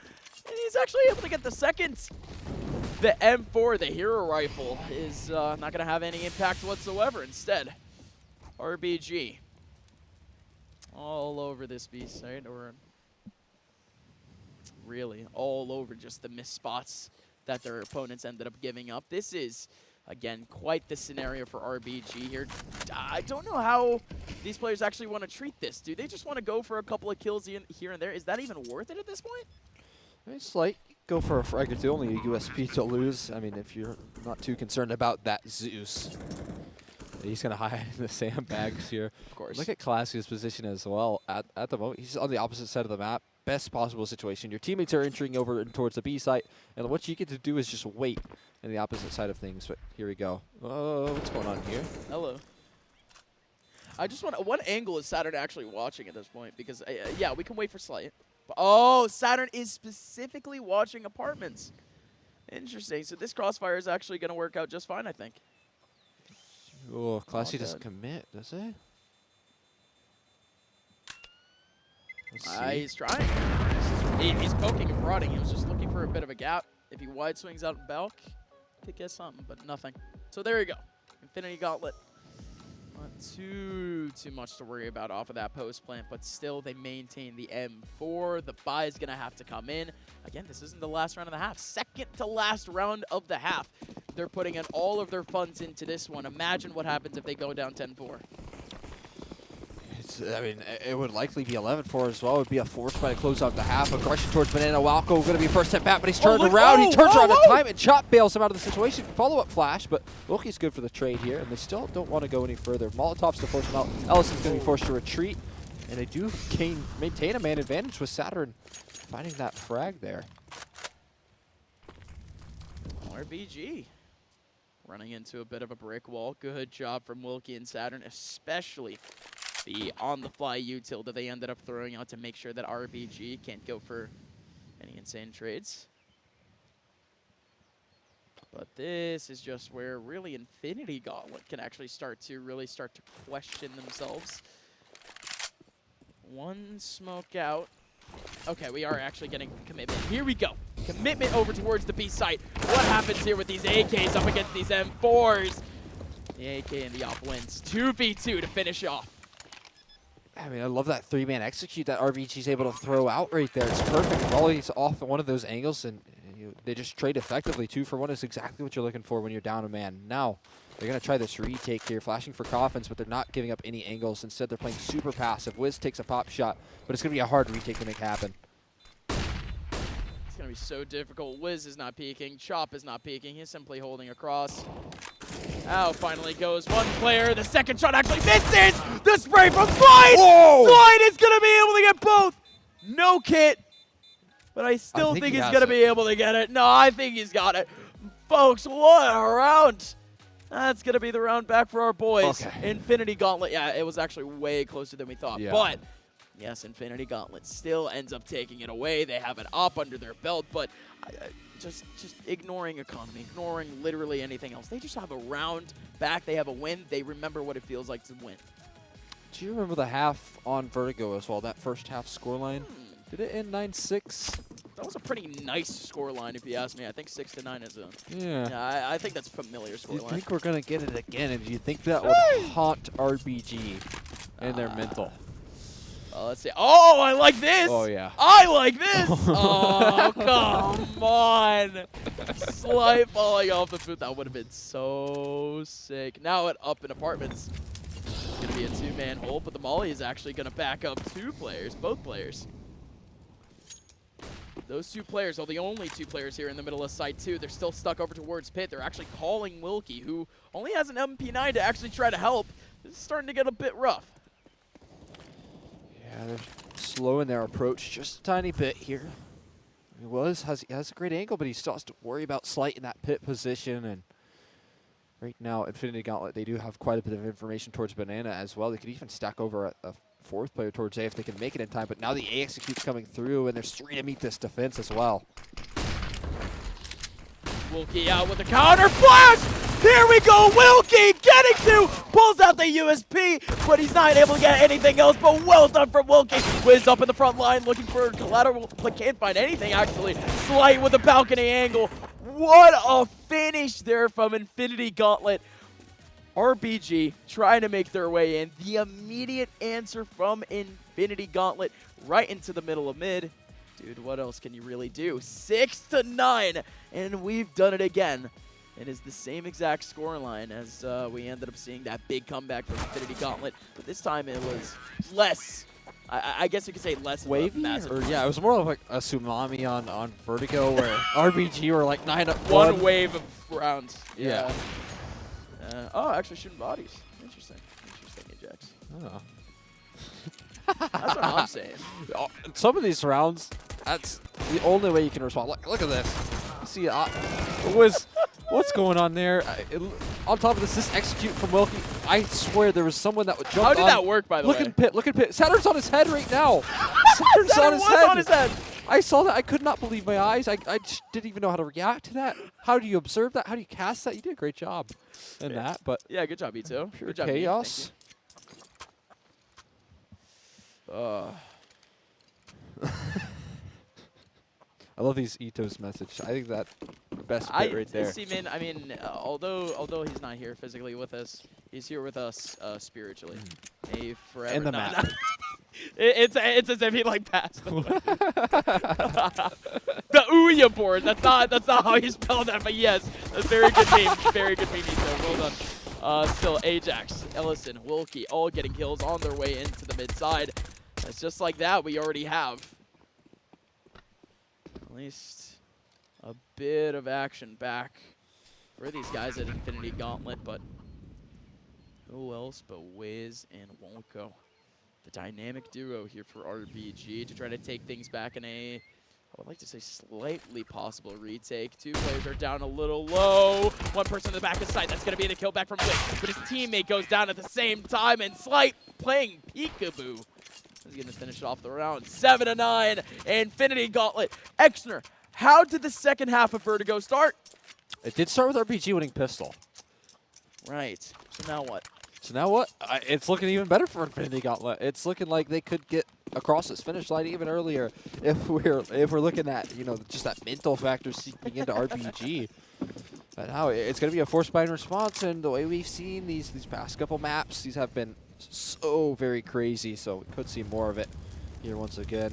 And he's actually able to get the second. The M4, the hero rifle, is not going to have any impact whatsoever. Instead, RBG all over this beast, right? Or really all over just the missed spots that their opponents ended up giving up. This is, again, quite the scenario for RBG here. I don't know how these players actually want to treat this. Do they just want to go for a couple of kills here and there? Is that even worth it at this point? It's like, go for a frag or two, only a USP to lose. I mean, if you're not too concerned about that Zeus. He's going to hide in the sandbags here. Of course. Look at Classy's position as well at the moment. He's on the opposite side of the map. Best possible situation. Your teammates are entering over and towards the B site, and what you get to do is just wait in the opposite side of things. But here we go. Oh, what's going on here? Hello. I just want what angle is Saturn actually watching at this point? Because, yeah, we can wait for Slight. Oh, Saturn is specifically watching apartments. Interesting. So this crossfire is actually going to work out just fine, I think. Oh, Classy doesn't commit, does he? Let's see. He's trying. He's poking and prodding. He was just looking for a bit of a gap. If he wide swings out in Balk, could get something, but nothing. So there you go. Infinity Gauntlet. Not too much to worry about off of that post plant, but still they maintain the M4. The buy is going to have to come in. Again, this isn't the last round of the half. Second to last round of the half. They're putting in all of their funds into this one. Imagine what happens if they go down 10-4. I mean, it would likely be 11-4 as well. It would be a force try to close out the half. Aggression towards Banana. Walco going to be first step back, but he's turned around. He turns around in time, and Chop bails him out of the situation. Follow-up flash, but Wilkie's good for the trade here, and they still don't want to go any further. Molotovs to force him out. Ellison's going to be forced to retreat, and they do maintain a man advantage with Saturn finding that frag there. RBG running into a bit of a brick wall. Good job from Wilkie and Saturn, especially the on-the-fly util that they ended up throwing out to make sure that RBG can't go for any insane trades. But this is just where really Infinity Gauntlet can actually start to question themselves. One smoke out. Okay, we are actually getting commitment. Here we go. Commitment over towards the B site. What happens here with these AKs up against these M4s? The AK and the op wins 2v2 to finish off. I mean, I love that three-man execute that RBG's able to throw out right there. It's perfect. Volley's off at one of those angles, and they just trade effectively. 2 for 1 is exactly what you're looking for when you're down a man. Now, they're going to try this retake here, flashing for coffins, but they're not giving up any angles. Instead, they're playing super passive. Wiz takes a pop shot, but it's going to be a hard retake to make happen. It's going to be so difficult. Wiz is not peeking. Chop is not peeking. He's simply holding across. Out finally goes one player. The second shot actually misses. The spray from Slide. Whoa! Slide is going to be able to get both. No kit. But I still think he's going to be able to get it. No, I think he's got it. Folks, what a round. That's going to be the round back for our boys. Okay. Infinity Gauntlet. Yeah, it was actually way closer than we thought. Yeah. But yes, Infinity Gauntlet still ends up taking it away. They have it up under their belt, but just ignoring economy, ignoring literally anything else. They just have a round back. They have a win. They remember what it feels like to win. Do you remember the half on Vertigo as well, that first half scoreline? Did it end 9-6? That was a pretty nice scoreline, if you ask me. I think 6-9 is a. Yeah. I think that's a familiar Do you scoreline. think we're going to get it again? And do you think that would haunt RBG and their mental? Let's see. Oh, I like this. Oh, yeah. I like this. Oh, come on. Slight falling off the boot. That would have been so sick. Now it up in apartments. It's going to be a 2-man hole, but the Molly is actually going to back up 2 players, both players. Those 2 players are the only 2 players here in the middle of site 2. They're still stuck over towards pit. They're actually calling Wilkie, who only has an MP9 to actually try to help. This is starting to get a bit rough. Yeah, they're slowing their approach just a tiny bit here. He has a great angle, but he still has to worry about Slight in that pit position. And right now, Infinity Gauntlet, they do have quite a bit of information towards Banana as well. They could even stack over a 4th player towards A if they can make it in time. But now the A execute's coming through, and there's 3 to meet this defense as well. Wilkie out with a counter flash. Here we go, Wilkie getting to, pulls out the USP, but he's not able to get anything else, but well done from Wilkie. Wiz up in the front line looking for collateral, but can't find anything actually. Slight with a balcony angle. What a finish there from Infinity Gauntlet. RBG trying to make their way in. The immediate answer from Infinity Gauntlet right into the middle of mid. Dude, what else can you really do? 6-9, and we've done it again. It is the same exact scoreline as we ended up seeing that big comeback from Infinity Gauntlet, but this time it was less. I guess you could say less wavy, massive. or yeah, it was more of like a tsunami on Vertigo where RBG were like 9-1. One wave of rounds. Yeah. Oh, actually shooting bodies. Oh. That's what I'm saying. Some of these rounds, that's the only way you can respond. Look at this. You see, what's going on there? On top of this execute from Wilkie. I swear there was someone that would jump. How did that work, by the way? Look at Pit. Saturn's on his head right now. Saturn's on his head. I saw that. I could not believe my eyes. I just didn't even know how to react to that. How do you observe that? How do you cast that? You did a great job in that. But yeah, good job, E2. Pure Good job, chaos. I love these Ito's message. I think that best bit right there. See, man, I mean, although he's not here physically with us, he's here with us spiritually. A forever. And the map. It's as if he like passed away. The Ouya board. That's not how you spell that, but yes, that's very good meme. Very good meme, Ito. Well done. Still Ajax, Ellison, Wilkie, all getting kills on their way into the mid side. It's just like that. We already have at least a bit of action back for these guys at Infinity Gauntlet, but who else but Wiz and Wonko? The dynamic duo here for RBG to try to take things back in a, I would like to say, slightly possible retake. Two players are down a little low. One person in the back of sight. That's going to be the kill back from Wiz, but his teammate goes down at the same time, and Slight playing peekaboo. He's going to finish off the round 7-9. Infinity Gauntlet. Exner, how did the second half of Vertigo start? It did start with RPG winning pistol. Right. So now what? So now what? It's looking even better for Infinity Gauntlet. It's looking like they could get across this finish line even earlier if we're looking at, just that mental factor seeping into RPG. But now it's going to be a force bind response, and the way we've seen these past couple maps, these have been so very crazy, so we could see more of it here once again.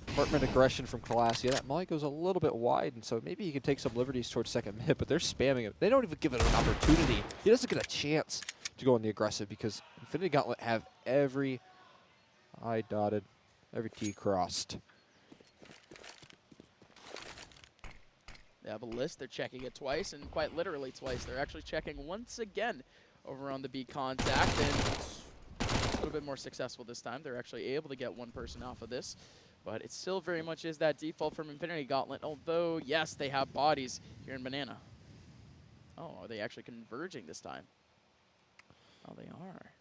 Apartment aggression from Calassia. That molly goes a little bit wide, and so maybe he can take some liberties towards second mid, but they're spamming it. They don't even give it an opportunity. He doesn't get a chance to go on the aggressive because Infinity Gauntlet have every I dotted, every T crossed. They have a list. They're checking it twice, and quite literally twice. They're actually checking once again over on the B contact, and a little bit more successful this time. They're actually able to get one person off of this, but it still very much is that default from Infinity Gauntlet, although, yes, they have bodies here in Banana. Oh, are they actually converging this time? Oh, they are.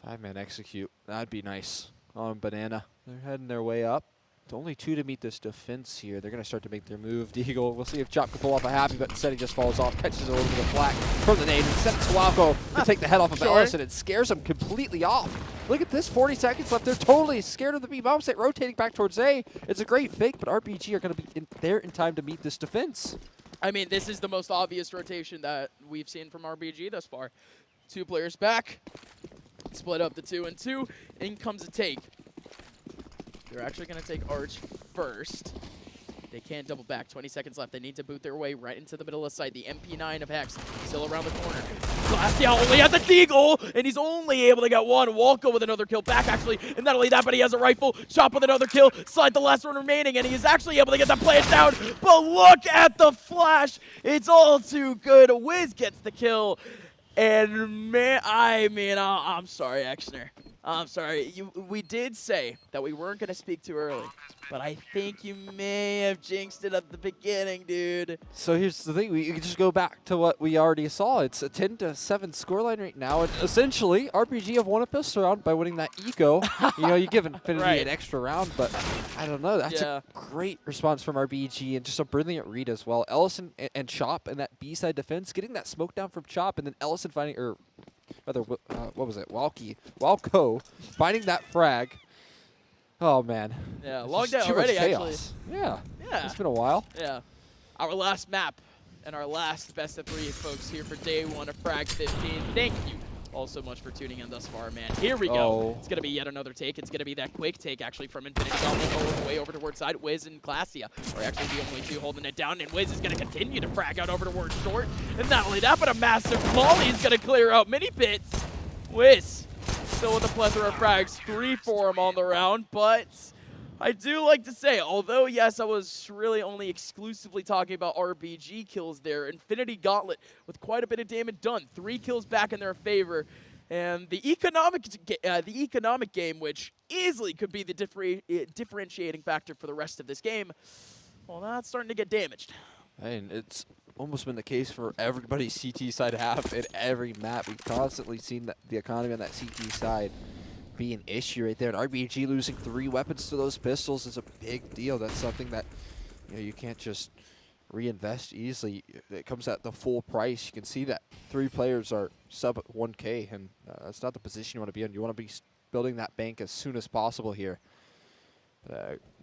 5-man execute. That'd be nice on Banana. They're heading their way up. It's only 2 to meet this defense here. They're going to start to make their move. Deagle, we'll see if Chop can pull off a happy, but instead he just falls off, catches a little bit of flak from the nade, and sends Swalco to take the head off of Ellison. It scares him completely off. Look at this, 40 seconds left. They're totally scared of the B-bomb set, rotating back towards A. It's a great fake, but RBG are going to be there in time to meet this defense. I mean, this is the most obvious rotation that we've seen from RBG thus far. 2 players back, split up the 2 and 2, in comes a take. They're actually going to take Arch first. They can't double back. 20 seconds left. They need to boot their way right into the middle of the site. The MP9 of Hex still around the corner. Glassdown only has a deagle, and he's only able to get one. Walko with another kill back, actually. And not only that, but he has a rifle. Chop with another kill. Slide the last one remaining, and he is actually able to get the plant down. But look at the flash. It's all too good. Wiz gets the kill. And man, I'm sorry, Exner. I'm sorry. We did say that we weren't going to speak too early, but I think you may have jinxed it at the beginning, dude. So here's the thing. We can just go back to what we already saw. It's a 10-7 scoreline right now, and essentially, RPG have won a pistol round by winning that eco. You give Infinity an extra round, but I don't know. That's a great response from RBG, and just a brilliant read as well. Ellison and Chop in that B-side defense, getting that smoke down from Chop, and then Ellison finding, or rather, what was it? Walco finding that frag. Oh, man. Yeah, long day already, actually. Yeah. It's been a while. Yeah. Our last map and our last best of 3, folks, here for day 1 of Frag 15. Thank you all so much for tuning in thus far, man. Here we go. It's going to be yet another take. It's going to be that quick take, actually, from Infinity Gauntlet all the way over towards side. Wiz and Glacia are actually the only 2 holding it down, and Wiz is going to continue to frag out over towards short. And not only that, but a massive molly is going to clear out mini pits. Wiz still with a plethora of frags, 3 for him on the round, but I do like to say, although, yes, I was really only exclusively talking about RBG kills there, Infinity Gauntlet with quite a bit of damage done. 3 kills back in their favor. And the economic game, which easily could be the differentiating factor for the rest of this game, well, that's starting to get damaged. And it's almost been the case for everybody's CT side half in every map. We've constantly seen that the economy on that CT side be an issue right there. And RBG losing 3 weapons to those pistols is a big deal. That's something that you can't just reinvest easily. It comes at the full price. You can see that 3 players are sub 1K, and that's not the position you want to be in. You want to be building that bank as soon as possible here.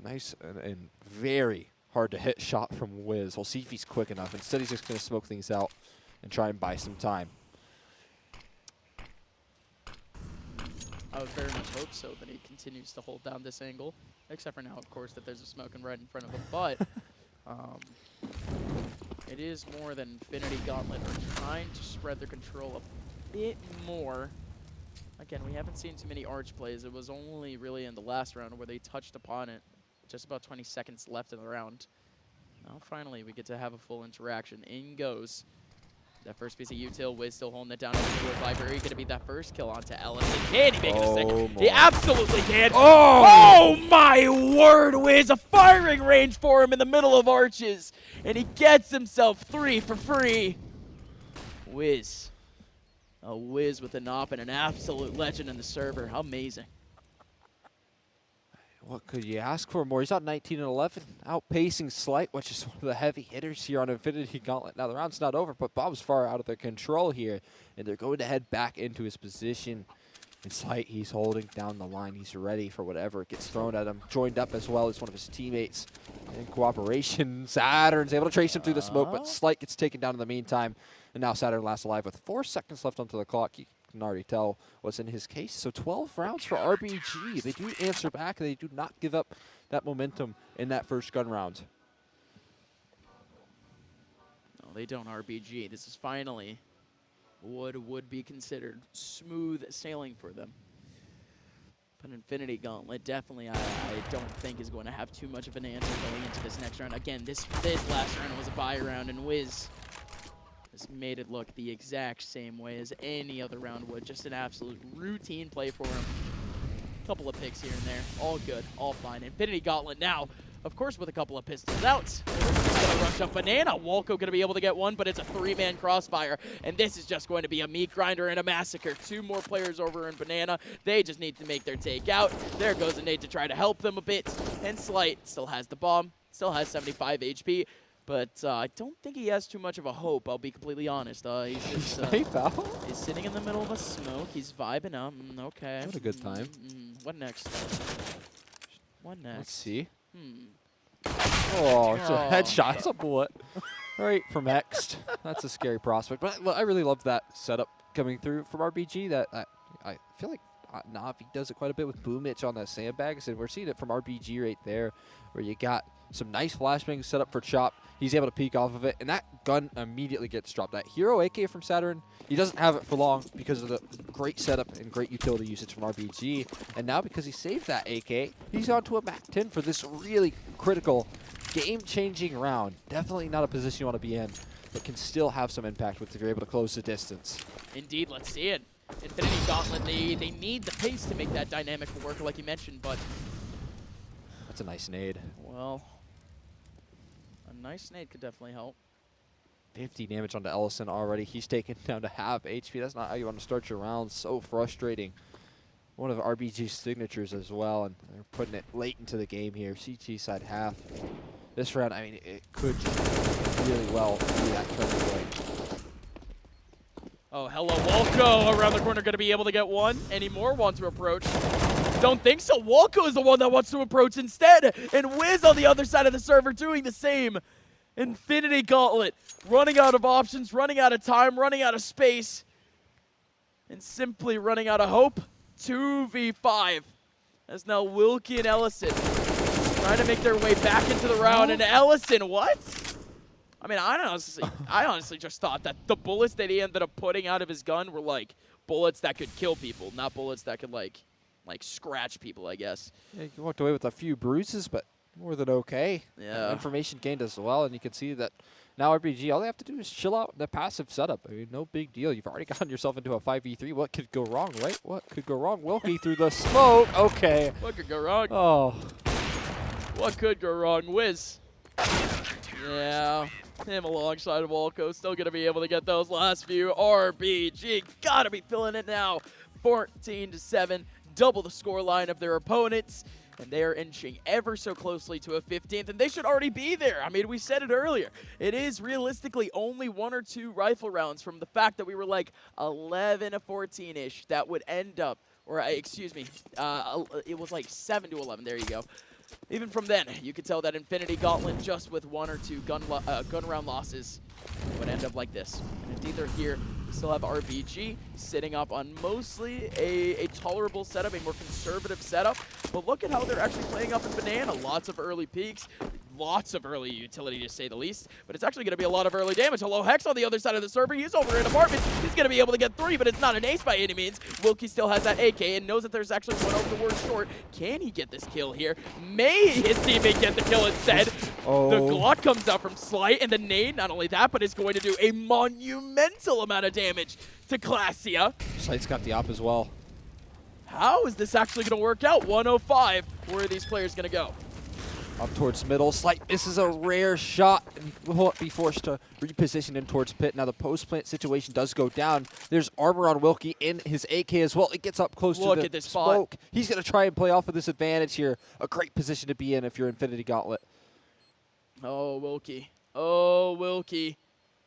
Nice and very hard to hit shot from Wiz. We'll see if he's quick enough. Instead, he's just going to smoke things out and try and buy some time. I would very much hope so that he continues to hold down this angle, except for now, of course, that there's a smoking right in front of him. But it is more than Infinity Gauntlet are trying to spread their control a bit more. Again, we haven't seen too many Arch plays. It was only really in the last round where they touched upon it. Just about 20 seconds left in the round. Now finally we get to have a full interaction. In goes that first piece of util. Wiz still holding it down. Vibrary going to be that first kill onto Ellison. Can he make it a second? He absolutely can. Oh my word, Wiz. A firing range for him in the middle of arches. And he gets himself 3 for free. Wiz. A Wiz with an op and an absolute legend in the server. How amazing. What could you ask for more? He's on 19 and 11, outpacing Slight, which is one of the heavy hitters here on Infinity Gauntlet. Now, the round's not over, but Bob's far out of their control here, and they're going to head back into his position. And Slight, he's holding down the line. He's ready for whatever gets thrown at him. Joined up as well as one of his teammates in cooperation. Saturn's able to trace him through the smoke, but Slight gets taken down in the meantime. And now Saturn lasts alive with 4 seconds left onto the clock. You can already tell what's in his case. So 12 rounds for RBG. They do answer back. They do not give up that momentum in that first gun round. No, they don't, RBG. This is finally what would be considered smooth sailing for them. But Infinity Gauntlet definitely, I don't think is going to have too much of an answer going into this next round. Again, this last round was a buy round, and Wiz has made it look the exact same way as any other round would. Just an absolute routine play for him. Couple of picks here and there. All good, all fine. Infinity Gauntlet now, of course, with a couple of pistols out. Gonna rush up Banana. Walco gonna be able to get one, but it's a 3-man crossfire. And this is just going to be a meat grinder and a massacre. 2 more players over in Banana. They just need to make their take out. There goes a nade to try to help them a bit. And Slight still has the bomb, still has 75 HP. But I don't think he has too much of a hope, I'll be completely honest. He's just he's sitting in the middle of a smoke. He's vibing out. Okay. What a good time. What next? What next? Let's see. Oh, it's a headshot. It's a bullet. Right from X. That's a scary prospect. But I really love that setup coming through from RBG. That I feel like Navi does it quite a bit with Boomich on the sandbags, and we're seeing it from RBG right there, where you got some nice flashbangs set up for Chop. He's able to peek off of it, and that gun immediately gets dropped. That Hero AK from Saturn, he doesn't have it for long because of the great setup and great utility usage from RBG. And now because he saved that AK, he's on to a MAC-10 for this really critical, game-changing round. Definitely not a position you want to be in, but can still have some impact if you're able to close the distance. Indeed, let's see it. Infinity Gauntlet, they need the pace to make that dynamic work, like you mentioned, but that's a nice nade. Well, a nice nade could definitely help. 50 damage onto Ellison already. He's taken down to half HP. That's not how you want to start your round. So frustrating. One of RBG's signatures as well, and they're putting it late into the game here. CT side half. This round, I mean, it could just really well be that turning point. Oh, hello, Walco around the corner, going to be able to get one. Any more want to approach? Don't think so. Walco is the one that wants to approach instead. And Wiz on the other side of the server doing the same. Infinity Gauntlet running out of options, running out of time, running out of space, and simply running out of hope. 2v5. As now Wilkie and Ellison trying to make their way back into the round. And Ellison, what? I mean, I honestly just thought that the bullets that he ended up putting out of his gun were like bullets that could kill people, not bullets that could like scratch people, I guess. Yeah, you walked away with a few bruises, but more than okay. Yeah. Information gained as well, and you can see that Now RBG, all they have to do is chill out the passive setup. I mean, no big deal. You've already gotten yourself into a 5v3. What could go wrong, right? What could go wrong? Wilkie through the smoke. Okay. What could go wrong? Oh. What could go wrong? Wiz. Yeah. Him alongside Walco. Still going to be able to get those last few. RBG got to be filling it now. 14-7. Double the scoreline of their opponents. And they are inching ever so closely to a 15th, and they should already be there. I mean, we said it earlier. It is realistically only 1 or 2 rifle rounds from the fact that we were like 11 to 14-ish that would end up, or excuse me, it was like 7 to 11. There you go. Even from then, you could tell that Infinity Gauntlet, just with 1 or 2 gun round losses, would end up like this. And indeed, they're here. We still have RBG sitting up on mostly a tolerable setup, a more conservative setup. But look at how they're actually playing up in Banana. Lots of early peaks. Lots of early utility, to say the least. But it's actually going to be a lot of early damage. Hello, Hex on the other side of the server. He's over in apartment. He's going to be able to get 3, but it's not an ace by any means. Wilkie still has that AK and knows that there's actually one over the word short. Can he get this kill here? May his teammate get the kill instead? Oh. The Glock comes out from Slight, and the nade, not only that, but is going to do a monumental amount of damage to Classia. Sight's got the op as well. How is this actually going to work out? 105. Where are these players going to go? Up towards middle. Slight misses a rare shot and will be forced to reposition him towards pit. Now the post plant situation does go down. There's armor on Wilkie in his AK as well. It gets up close to the this smoke. He's going to try and play off of this advantage here. A great position to be in if you're Infinity Gauntlet. Oh, Wilkie. Oh, Wilkie.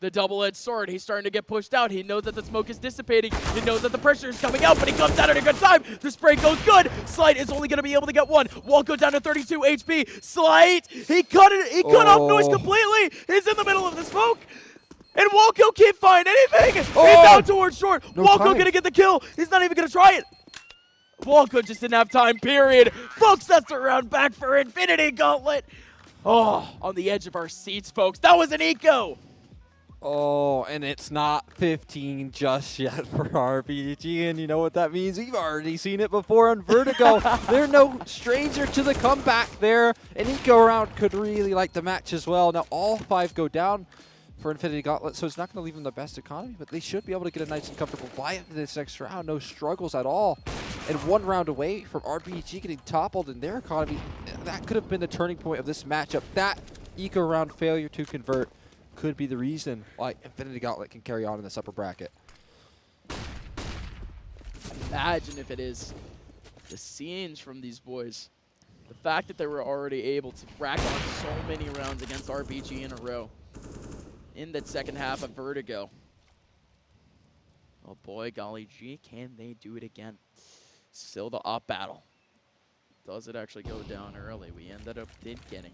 The double-edged sword. He's starting to get pushed out. He knows that the smoke is dissipating. He knows that the pressure is coming out, but he comes out at a good time. The spray goes good. Slight is only going to be able to get 1. Walt goes down to 32 HP. Slight, he cut it. He cut off Noise completely. He's in the middle of the smoke. And Walco can't find anything. He's down towards short. Walco going to get the kill. He's not even going to try it. Walco just didn't have time, period. Folks, that's the round back for Infinity Gauntlet. Oh, on the edge of our seats, folks. That was an eco. Oh, and it's not 15 just yet for RBG, and you know what that means? We've already seen it before on Vertigo. They're no stranger to the comeback there. An eco round could really like the match as well. Now all 5 go down for Infinity Gauntlet, so it's not going to leave them the best economy, but they should be able to get a nice and comfortable buy into this next round. No struggles at all. And 1 round away from RBG getting toppled in their economy. That could have been the turning point of this matchup. That eco round failure to convert could be the reason why Infinity Gauntlet can carry on in this upper bracket. Imagine if it is. The scenes from these boys. The fact that they were already able to rack on so many rounds against RBG in a row. In that second half of Vertigo. Oh boy, golly gee, can they do it again? Still the op battle. Does it actually go down early? We ended up getting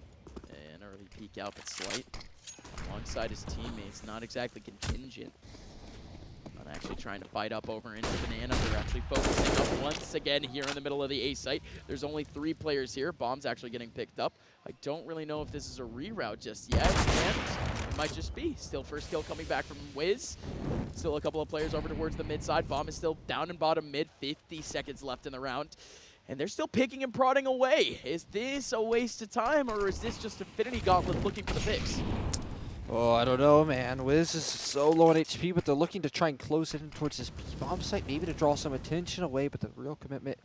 an early peek out, but Slight alongside his teammates, not exactly contingent. Not actually trying to fight up over into Banana. They're actually focusing up once again here in the middle of the A site. There's only 3 players here. Bomb's actually getting picked up. I don't really know if this is a reroute just yet, and it might just be. Still first kill coming back from Wiz. Still a couple of players over towards the mid side. Bomb is still down and bottom mid. 50 seconds left in the round. And they're still picking and prodding away. Is this a waste of time, or is this just Infinity Gauntlet looking for the picks? Oh, I don't know, man. Wiz is so low on HP, but they're looking to try and close it in towards this B-bomb site, maybe to draw some attention away, but the real commitment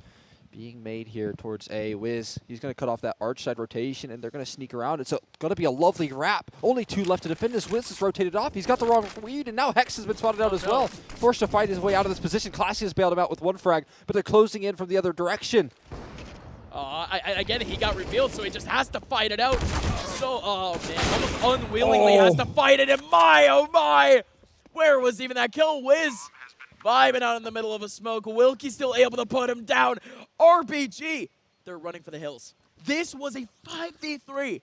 being made here towards A. Wiz, he's going to cut off that arch side rotation, and they're going to sneak around. It's going to be a lovely wrap. Only 2 left to defend this. Wiz is rotated off. He's got the wrong read, and now Hex has been spotted out as well. Forced to fight his way out of this position. Classy has bailed him out with 1 frag, but they're closing in from the other direction. Again, he got revealed, so he just has to fight it out. So, oh man, almost unwillingly has to fight it, and my, oh my! Where was even that kill? Wiz vibing out in the middle of a smoke. Wilkie still able to put him down. RBG, they're running for the hills. This was a 5v3.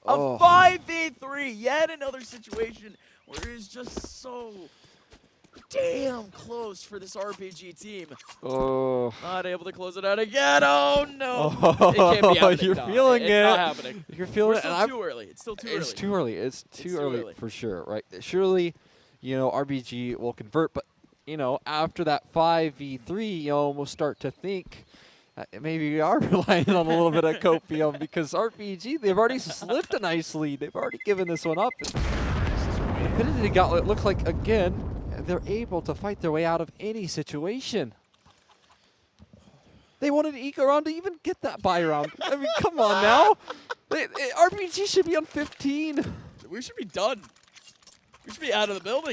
A 5v3. Yet another situation where it is just so damn close for this RPG team. Oh. Not able to close it out again. Oh, no. It can't be happening. You're feeling it. It's not happening. You're feeling it. It's still too early. It's still too early. It's too early. It's too early for sure, right? Surely, you know, RBG will convert, but, you know, after that 5v3, you almost start to think maybe we are relying on a little bit of copium because RPG, they've already slipped a nice lead. They've already given this one up. Infinity Gauntlet look like, again, they're able to fight their way out of any situation. They wanted an eco round to even get that buy round. I mean, come on now. RPG should be on 15. We should be done. We should be out of the building.